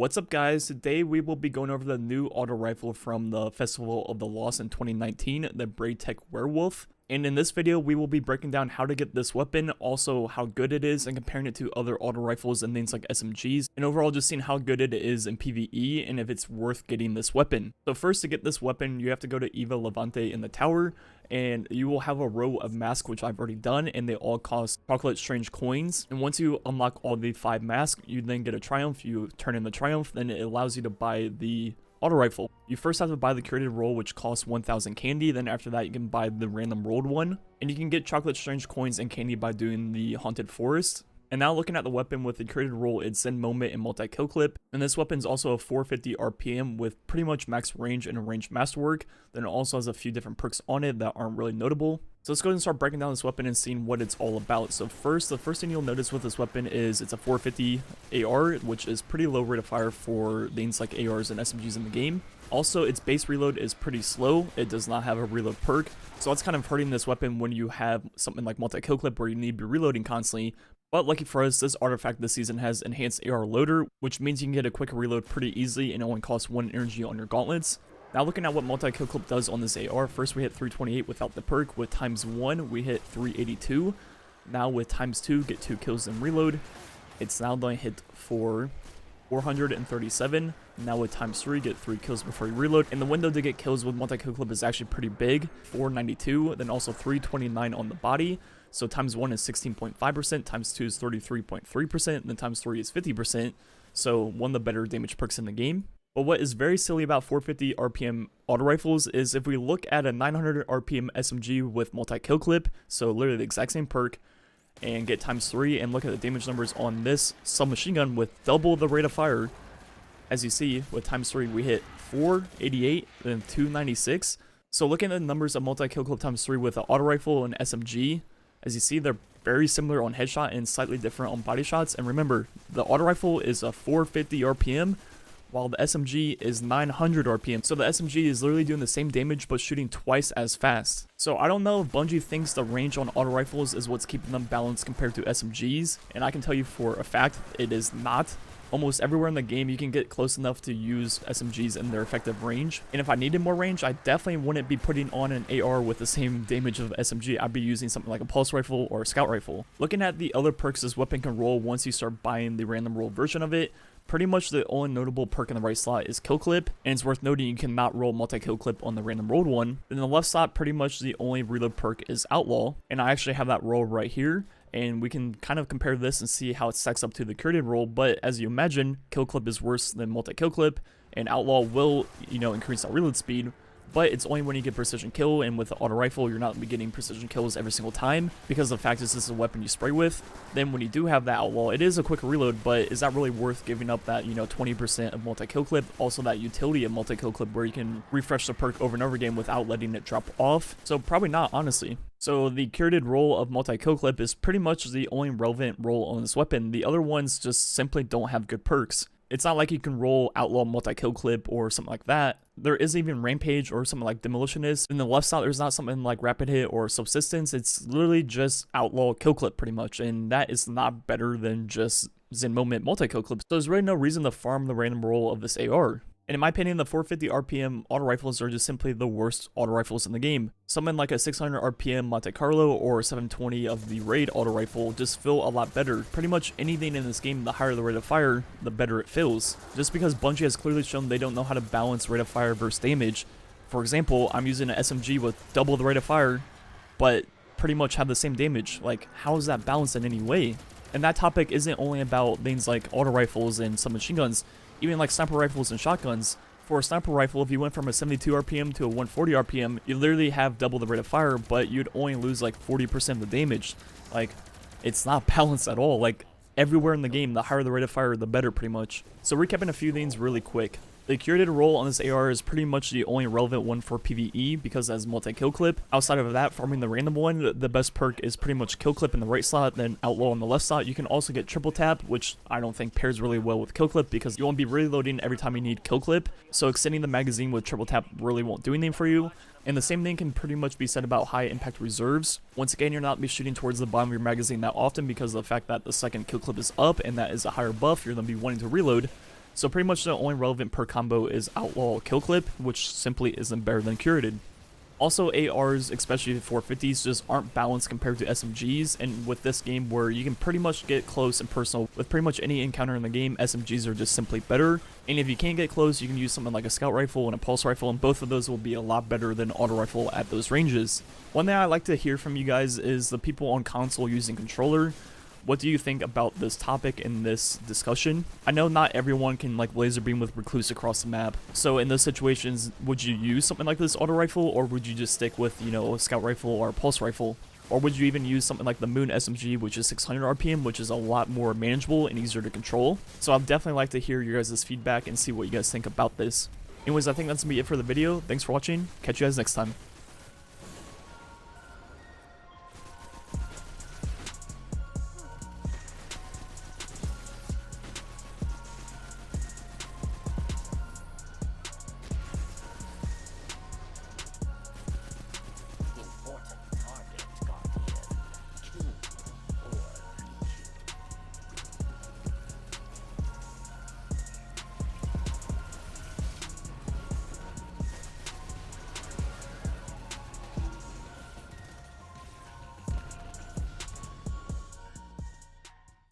What's up guys, today we will be going over the new auto rifle from the Festival of the Lost in 2019, the Braytech Werewolf. And in this video we will be breaking down how to get this weapon, also how good it is and comparing it to other auto rifles and things like SMGs, and overall just seeing how good it is in PvE and if it's worth getting this weapon. So first, to get this weapon you have to go to Eva Levante in the tower, and you will have a row of masks, which I've already done, and they all cost chocolate strange coins. And once you unlock all the 5 masks, you then get a triumph. You turn in the triumph, then it allows you to buy the auto rifle. You first have to buy the curated roll, which costs 1000 candy. Then after that you can buy the random rolled one, and you can get chocolate strange coins and candy by doing the haunted forest. And now looking at the weapon with the curated roll, it's Zen Moment and multi-kill clip. And this weapon is also a 450 RPM with pretty much max range and a ranged masterwork. Then it also has a few different perks on it that aren't really notable. So let's go ahead and start breaking down this weapon and seeing what it's all about. So first, the first thing you'll notice with this weapon is it's a 450 AR, which is pretty low rate of fire for things like ARs and SMGs in the game. Also, its base reload is pretty slow. It does not have a reload perk, so that's kind of hurting this weapon when you have something like multi-kill clip where you need to be reloading constantly. But lucky for us, this artifact this season has enhanced AR loader, which means you can get a quick reload pretty easily and it only costs 1 energy on your gauntlets. Now looking at what multi-kill clip does on this AR, first we hit 328 without the perk. With ×1 we hit 382. Now with ×2 get 2 kills and reload. It's now going to hit for 437. Now with ×3 get 3 kills before you reload, and the window to get kills with multi-kill clip is actually pretty big, 492, then also 329 on the body. So ×1 is 16.5%, ×2 is 33.3%, and then ×3 is 50%. So one of the better damage perks in the game. But what is very silly about 450 RPM auto rifles is if we look at a 900 RPM SMG with multi-kill clip, so literally the exact same perk, and get ×3 and look at the damage numbers on this submachine gun with double the rate of fire. As you see, with ×3 we hit 488, then 296. So looking at the numbers of multi-kill clip ×3 with an auto rifle and SMG, as you see, they're very similar on headshot and slightly different on body shots. And remember, the auto rifle is a 450 RPM, while the SMG is 900 RPM. So the SMG is literally doing the same damage but shooting twice as fast. So I don't know if Bungie thinks the range on auto rifles is what's keeping them balanced compared to SMGs, and I can tell you for a fact it is not. Almost everywhere in the game you can get close enough to use SMGs in their effective range. And if I needed more range, I definitely wouldn't be putting on an AR with the same damage of SMG. I'd be using something like a pulse rifle or a scout rifle. Looking at the other perks this weapon can roll once you start buying the random roll version of it, pretty much the only notable perk in the right slot is kill clip, and it's worth noting you cannot roll multi-kill clip on the random rolled one. In the left slot, pretty much the only reload perk is outlaw, and I actually have that roll right here. And we can kind of compare this and see how it stacks up to the curated roll. But as you imagine, kill clip is worse than multi-kill clip, and outlaw will, increase that reload speed. But it's only when you get precision kill, and with the auto rifle you're not getting precision kills every single time because the fact is this is a weapon you spray with. Then when you do have that outlaw, it is a quick reload, but is that really worth giving up that 20% of multi-kill clip, also that utility of multi-kill clip where you can refresh the perk over and over again without letting it drop off? So probably not, honestly. So the curated roll of multi-kill clip is pretty much the only relevant roll on this weapon. The other ones just simply don't have good perks. It's not like you can roll outlaw multi-kill clip or something like that. There is even rampage or something like demolitionist. In the left side there's not something like rapid hit or subsistence. It's literally just outlaw kill clip pretty much, and that is not better than just Zen Moment multi-kill clip. So there's really no reason to farm the random roll of this AR. And in my opinion, the 450 RPM auto rifles are just simply the worst auto rifles in the game. Something like a 600 RPM Monte Carlo or 720 of the Raid auto rifle just feel a lot better. Pretty much anything in this game, the higher the rate of fire, the better it feels. Just because Bungie has clearly shown they don't know how to balance rate of fire versus damage. For example, I'm using an SMG with double the rate of fire, but pretty much have the same damage. Like, how is that balanced in any way? And that topic isn't only about things like auto rifles and submachine guns. Even like sniper rifles and shotguns. For a sniper rifle, if you went from a 72 RPM to a 140 RPM, you literally have double the rate of fire, but you'd only lose like 40% of the damage. Like, it's not balanced at all. Like, everywhere in the game, the higher the rate of fire, the better pretty much. So recapping a few things really quick. The curated roll on this AR is pretty much the only relevant one for PvE because it has multi-kill clip. Outside of that, farming the random one, the best perk is pretty much kill clip in the right slot, then outlaw on the left slot. You can also get triple tap, which I don't think pairs really well with kill clip because you won't be reloading every time you need kill clip. So extending the magazine with triple tap really won't do anything for you. And the same thing can pretty much be said about high impact reserves. Once again, you're not be shooting towards the bottom of your magazine that often because of the fact that the second kill clip is up and that is a higher buff, you're going to be wanting to reload. So pretty much the only relevant perk combo is Outlaw Kill Clip, which simply isn't better than Curated. Also, ARs, especially the 450s, just aren't balanced compared to SMGs, and with this game where you can pretty much get close and personal with pretty much any encounter in the game, SMGs are just simply better. And if you can't get close, you can use something like a scout rifle and a pulse rifle, and both of those will be a lot better than auto rifle at those ranges. One thing I like to hear from you guys is the people on console using controller. What do you think about this topic in this discussion? I know not everyone can like laser beam with recluse across the map. So in those situations, would you use something like this auto rifle, or would you just stick with, you know, a scout rifle or a pulse rifle? Or would you even use something like the Moon SMG, which is 600 RPM, which is a lot more manageable and easier to control? So I'd definitely like to hear your guys' feedback and see what you guys think about this. Anyways, I think that's gonna be it for the video. Thanks for watching. Catch you guys next time.